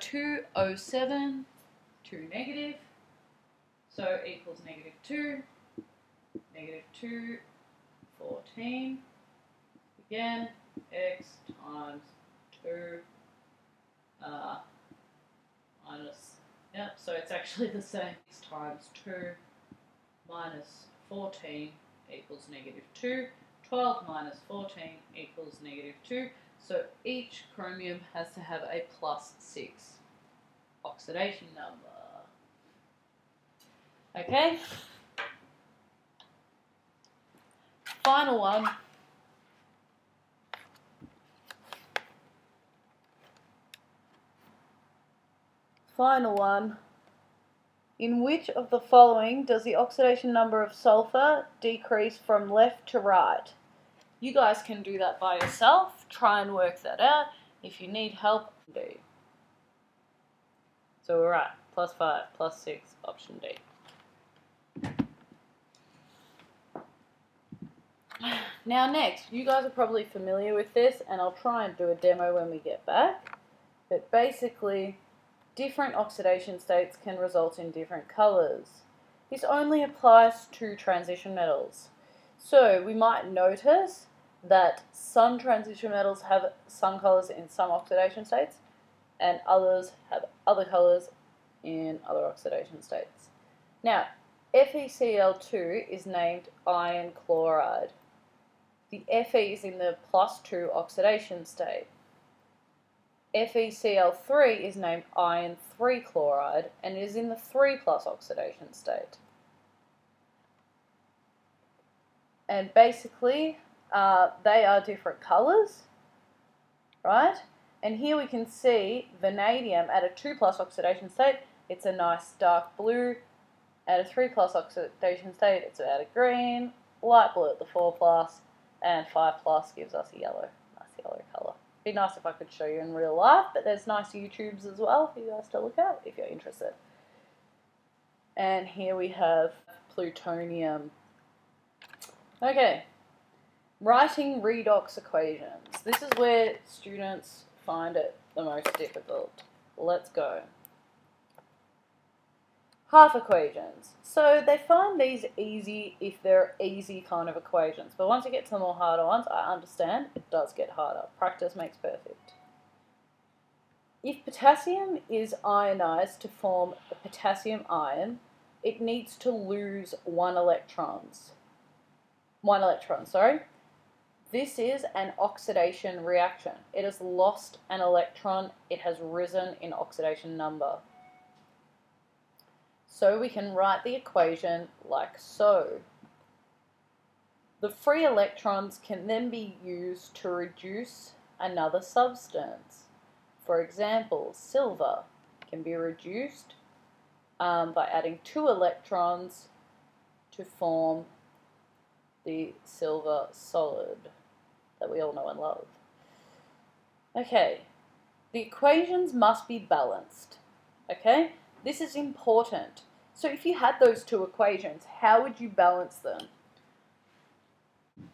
207, 2 negative, so equals negative 2, negative 2, 14, again, x times 2 minus, yep, so it's actually the same, x times 2 minus 14 equals negative 2, 12 minus 14 equals negative 2, so each chromium has to have a +6 oxidation number. Okay? Final one. Final one. In which of the following does the oxidation number of sulfur decrease from left to right? You guys can do that by yourself. Try and work that out. If you need help, do. So we're at +5, +6, option D. Now next, you guys are probably familiar with this, and I'll try and do a demo when we get back. But basically, different oxidation states can result in different colours. This only applies to transition metals. So we might notice that some transition metals have some colours in some oxidation states, and others have other colours in other oxidation states. Now, FeCl2 is named iron chloride. The Fe is in the +2 oxidation state. FeCl3 is named iron 3 chloride and is in the 3+ oxidation state. And basically, they are different colours, right? And here we can see vanadium at a 2+ oxidation state, it's a nice dark blue. At a 3+ oxidation state, it's about a green, light blue at the 4+, and 5+ gives us a yellow, nice yellow colour. Be nice if I could show you in real life, but there's nice YouTubes as well for you guys to look at if you're interested. And here we have plutonium. Okay, writing redox equations. This is where students find it the most difficult. Let's go. Half equations. So they find these easy if they're easy kind of equations. But once you get to the more harder ones, I understand it does get harder. Practice makes perfect. If potassium is ionized to form a potassium ion, it needs to lose one electron. This is an oxidation reaction. It has lost an electron. It has risen in oxidation number. So we can write the equation like so. The free electrons can then be used to reduce another substance. For example, silver can be reduced by adding 2 electrons to form the silver solid that we all know and love. Okay, the equations must be balanced. Okay? This is important. So if you had those 2 equations, how would you balance them?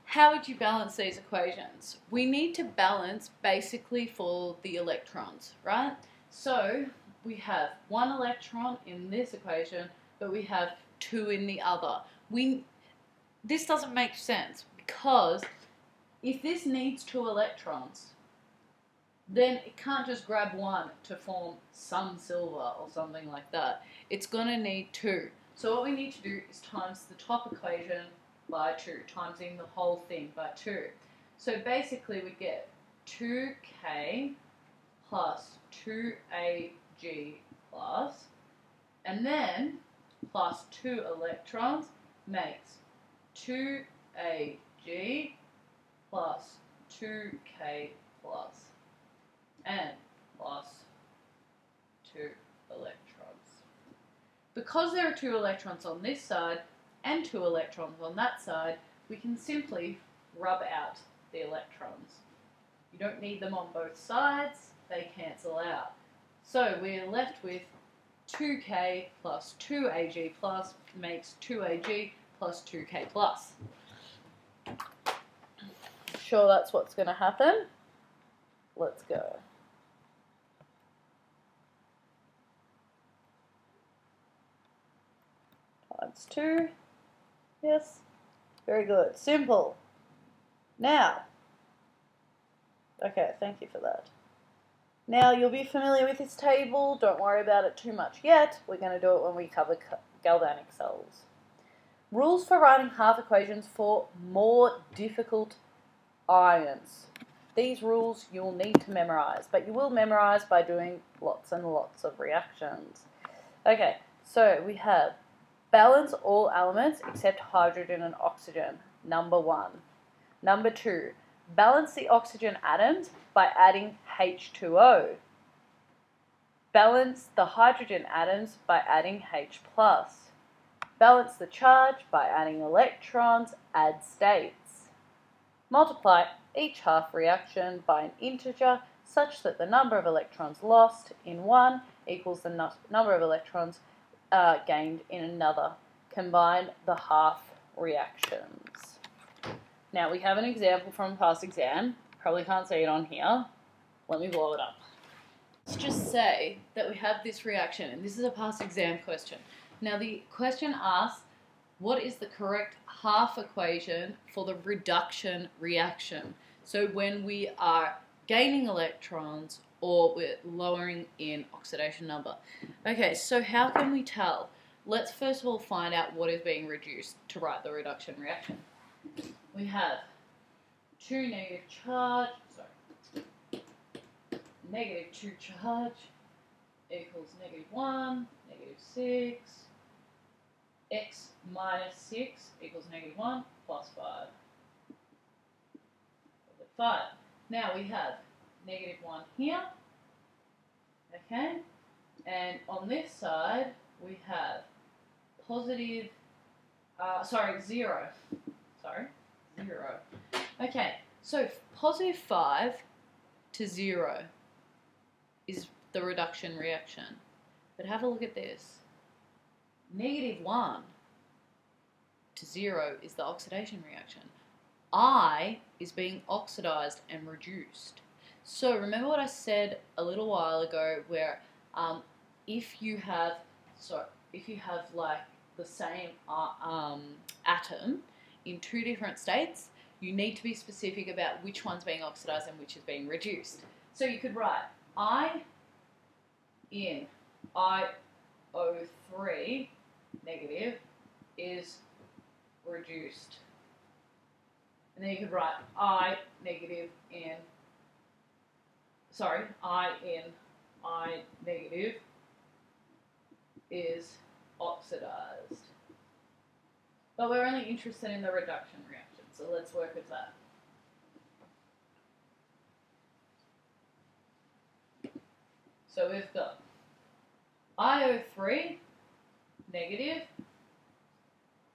How would you balance these equations? We need to balance basically for the electrons, right? So we have 1 electron in this equation, but we have 2 in the other. This doesn't make sense because if this needs 2 electrons, then it can't just grab 1 to form some silver or something like that. It's going to need 2. So what we need to do is times the top equation by 2, timesing the whole thing by 2. So basically we get 2K plus 2Ag plus, and then plus 2 electrons makes 2Ag plus 2K plus, and plus 2 electrons. Because there are 2 electrons on this side and 2 electrons on that side, we can simply rub out the electrons. You don't need them on both sides, they cancel out. So we're left with 2K plus 2Ag plus makes 2Ag plus 2K plus. Sure that's what's going to happen? Let's go. That's 2. Yes. Very good. Simple. Now, okay, thank you for that. Now, you'll be familiar with this table. Don't worry about it too much yet. We're going to do it when we cover galvanic cells. Rules for writing half equations for more difficult ions. These rules you'll need to memorize, but you will memorize by doing lots and lots of reactions. Okay, so we have balance all elements except hydrogen and oxygen, number 1. Number 2, balance the oxygen atoms by adding H2O. Balance the hydrogen atoms by adding H+. Balance the charge by adding electrons, add states. Multiply each half reaction by an integer such that the number of electrons lost in one equals the number of electrons gained in another. Combine the half reactions. Now we have an example from a past exam. Probably can't see it on here. Let me blow it up. Let's just say that we have this reaction, and this is a past exam question. Now the question asks, what is the correct half equation for the reduction reaction? So when we are gaining electrons or we're lowering in oxidation number. Okay, so how can we tell? Let's first of all find out what is being reduced to write the reduction reaction. We have 2 negative charge, negative 2 charge equals negative 1, negative 6, x minus 6 equals negative 1 plus 5. 5. Now we have negative 1 here, okay, and on this side we have positive, 0. Okay, so positive 5 to 0 is the reduction reaction. But have a look at this. Negative 1 to 0 is the oxidation reaction. I is being oxidized and reduced. So remember what I said a little while ago where if you have like the same atom in 2 different states, you need to be specific about which one's being oxidized and which is being reduced. So you could write I in iO3 negative is reduced. And then you could write I negative in I negative is oxidized. But we're only interested in the reduction reaction, so let's work with that. So we've got iO3 negative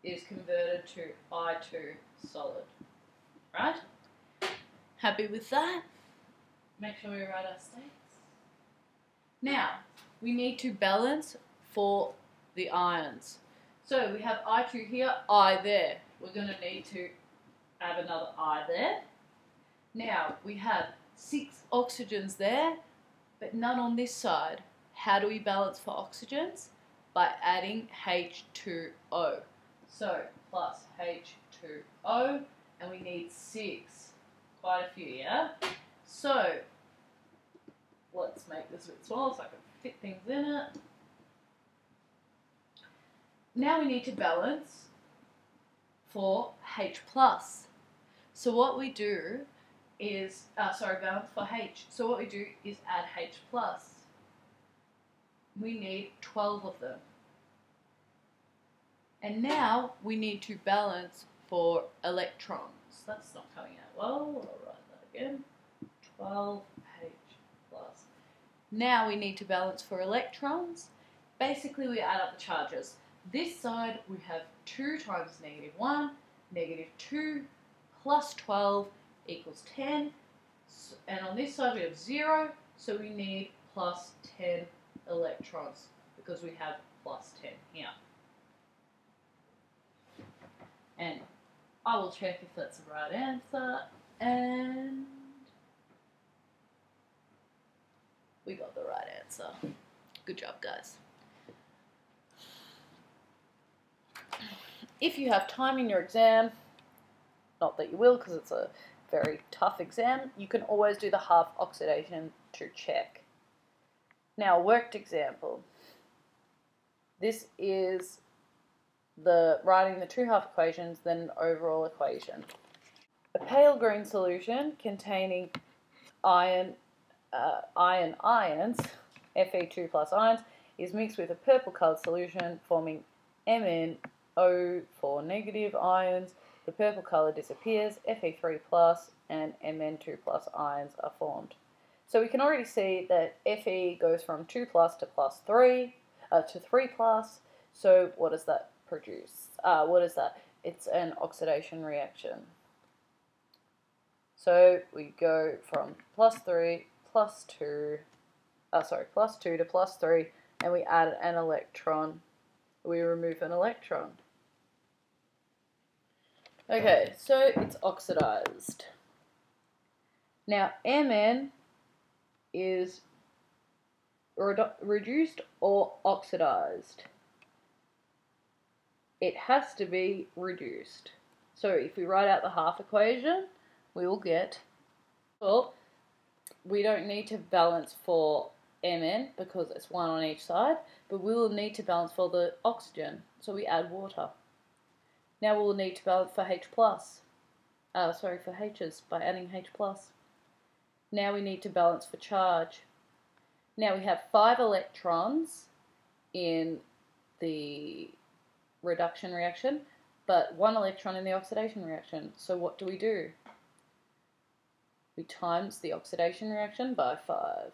is converted to I2 solid, right? Happy with that? Make sure we write our states. Now, we need to balance for the ions. So we have I2 here, I there. We're going to need to add another I there. Now, we have 6 oxygens there, but none on this side. How do we balance for oxygens? By adding H2O. So, plus H2O, and we need 6. Quite a few, yeah? So, let's make this a bit smaller so I can fit things in it. Now we need to balance for H+. So what we do is, balance for H. So what we do is add H+. We need 12 of them. And now we need to balance for electrons. That's not coming out well. I'll write that again. 12H+. Now we need to balance for electrons. Basically, we add up the charges. This side, we have 2 times negative 1, negative 2, plus 12 equals 10. And on this side, we have 0, so we need plus 10 electrons because we have plus 10 here. And I will check if that's the right answer, and we got the right answer. Good job, guys. if you have time in your exam, not that you will because it's a very tough exam, you can always do the half oxidation to check. Now, a worked example. This is writing the two half equations, then an overall equation. A pale green solution containing ions, Fe2 plus ions, is mixed with a purple coloured solution forming MnO4 negative ions. The purple colour disappears, Fe3 plus and Mn2 plus ions are formed. So we can already see that Fe goes from 2 plus to plus 3 to 3 plus. So what does that produce? What is that? It's an oxidation reaction. So we go from plus 2 to plus 3, and we add an electron. We remove an electron. Okay, so it's oxidized. Now, Mn is reduced or oxidized. It has to be reduced. So if we write out the half equation, we will get, well, we don't need to balance for Mn because it's one on each side, but we will need to balance for the oxygen, so we add water. Now we'll need to balance for H+, for H's by adding H+. Now we need to balance for charge. Now we have 5 electrons in the reduction reaction, but 1 electron in the oxidation reaction. So what do? We times the oxidation reaction by 5.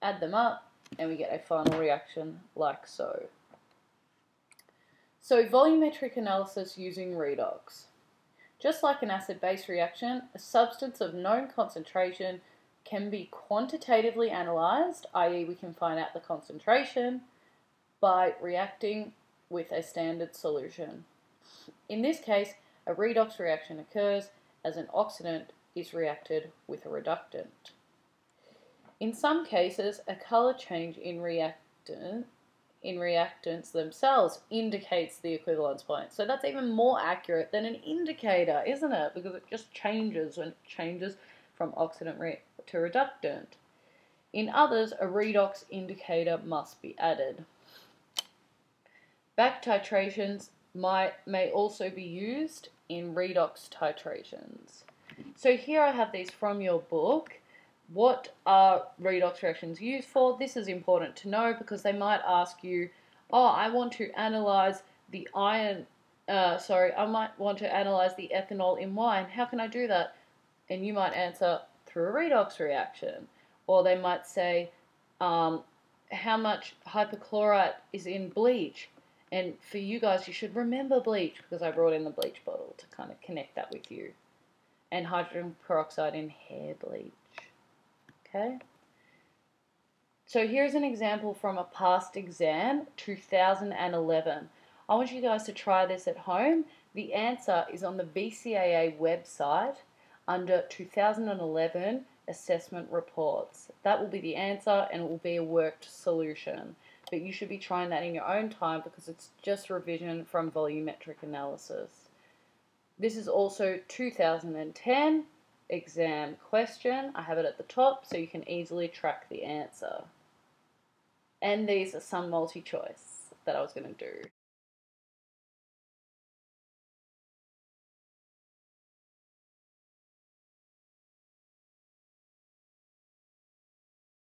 Add them up, and we get a final reaction like so. So volumetric analysis using redox. Just like an acid-base reaction, a substance of known concentration can be quantitatively analysed, i.e. we can find out the concentration, by reacting with a standard solution. In this case, a redox reaction occurs as an oxidant is reacted with a reductant. In some cases, a colour change in reactants themselves indicates the equivalence point. So that's even more accurate than an indicator, isn't it? Because it just changes when it changes from oxidant to reductant. In others, a redox indicator must be added. Back titrations may also be used in redox titrations. So here I have these from your book. What are redox reactions used for? This is important to know because they might ask you, oh, I want to analyze the I might want to analyze the ethanol in wine. How can I do that? And you might answer through a redox reaction. Or they might say, how much hypochlorite is in bleach? And for you guys, you should remember bleach because I brought in the bleach bottle to kind of connect that with you. And hydrogen peroxide in hair bleach. Okay. So here's an example from a past exam, 2011. I want you guys to try this at home. The answer is on the BCAA website under 2011 assessment reports. That will be the answer and it will be a worked solution. But you should be trying that in your own time because it's just revision from volumetric analysis. This is also 2010 exam question. I have it at the top so you can easily track the answer. And these are some multi-choice that I was going to do.